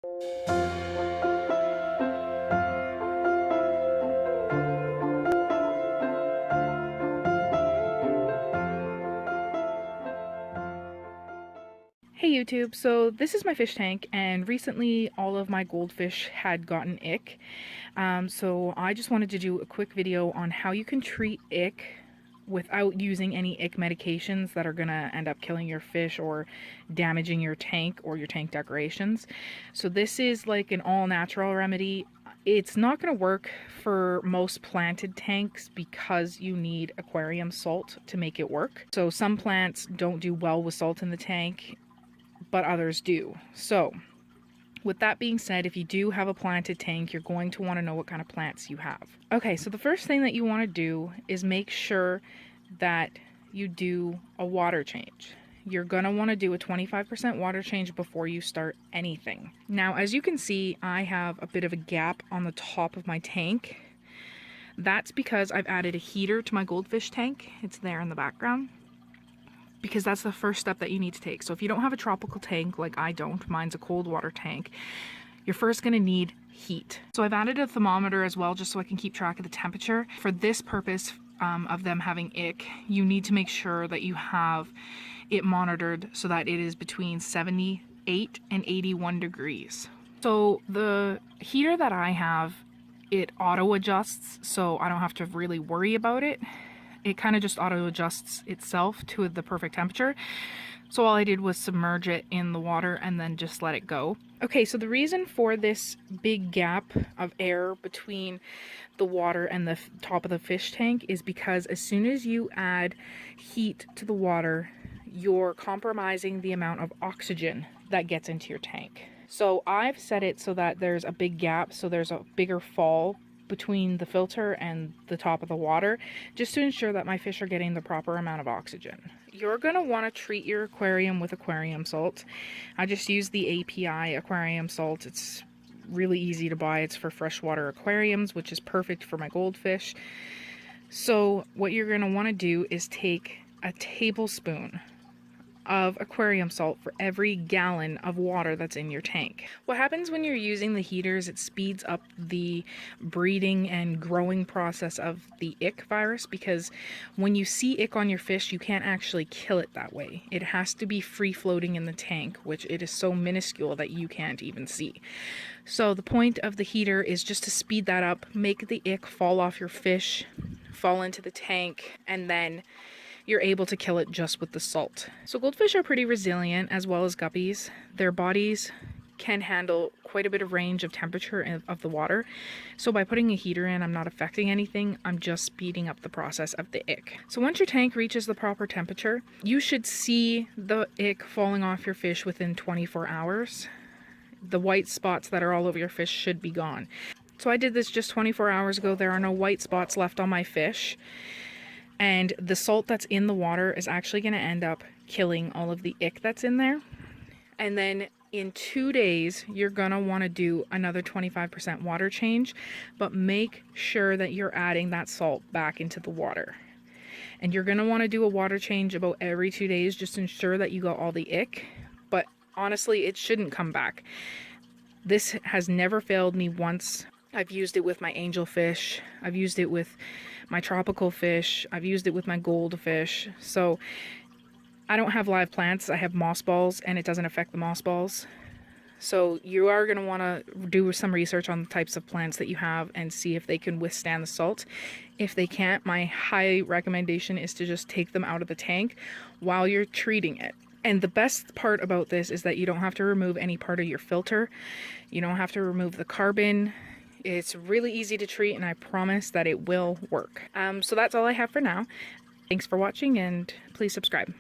Hey YouTube, so this is my fish tank, and recently all of my goldfish had gotten ick. So I just wanted to do a quick video on how you can treat ick without using any ick medications that are gonna end up killing your fish or damaging your tank or your tank decorations. So this is like an all-natural remedy. It's not gonna work for most planted tanks because you need aquarium salt to make it work. So some plants don't do well with salt in the tank, but others do. So with that being said, if you do have a planted tank, you're going to want to know what kind of plants you have. Okay, so the first thing that you want to do is make sure that you do a water change. You're going to want to do a 25% water change before you start anything. Now, as you can see, I have a bit of a gap on the top of my tank. That's because I've added a heater to my goldfish tank. It's there in the background, because that's the first step that you need to take. So if you don't have a tropical tank like I don't, mine's a cold water tank, you're first gonna need heat. So I've added a thermometer as well, just so I can keep track of the temperature. For this purpose of them having ick, you need to make sure that you have it monitored so that it is between 78 and 81 degrees. So the heater that I have, it auto adjusts, so I don't have to really worry about it. It kind of just auto adjusts itself to the perfect temperature. So all I did was submerge it in the water and then just let it go. Okay, so the reason for this big gap of air between the water and the top of the fish tank is because as soon as you add heat to the water, you're compromising the amount of oxygen that gets into your tank. So I've set it so that there's a big gap, so there's a bigger fall between the filter and the top of the water, just to ensure that my fish are getting the proper amount of oxygen. You're going to want to treat your aquarium with aquarium salt. I just use the API aquarium salt. It's really easy to buy. It's for freshwater aquariums, which is perfect for my goldfish. So what you're going to want to do is take a tablespoon of aquarium salt for every gallon of water that's in your tank. What happens when you're using the heaters, it speeds up the breeding and growing process of the ick virus, because when you see ick on your fish, you can't actually kill it that way. It has to be free floating in the tank, which it is so minuscule that you can't even see. So the point of the heater is just to speed that up, make the ick fall off your fish, fall into the tank, and then you're able to kill it just with the salt. So goldfish are pretty resilient, as well as guppies. Their bodies can handle quite a bit of range of temperature of the water. So by putting a heater in, I'm not affecting anything. I'm just speeding up the process of the ick. So once your tank reaches the proper temperature, you should see the ick falling off your fish within 24 hours. The white spots that are all over your fish should be gone. So I did this just 24 hours ago. There are no white spots left on my fish. And the salt that's in the water is actually going to end up killing all of the ick that's in there. And then in 2 days, you're going to want to do another 25% water change, but make sure that you're adding that salt back into the water. And you're going to want to do a water change about every 2 days, just to ensure that you got all the ick. But honestly, it shouldn't come back. This has never failed me once. I've used it with my angelfish. I've used it with my tropical fish. I've used it with my goldfish. So I don't have live plants. I have moss balls, and it doesn't affect the moss balls. So you are going to want to do some research on the types of plants that you have and see if they can withstand the salt. If they can't, my high recommendation is to just take them out of the tank while you're treating it. And the best part about this is that you don't have to remove any part of your filter. You don't have to remove the carbon. It's really easy to treat, and I promise that it will work. So that's all I have for now. Thanks for watching, and please subscribe.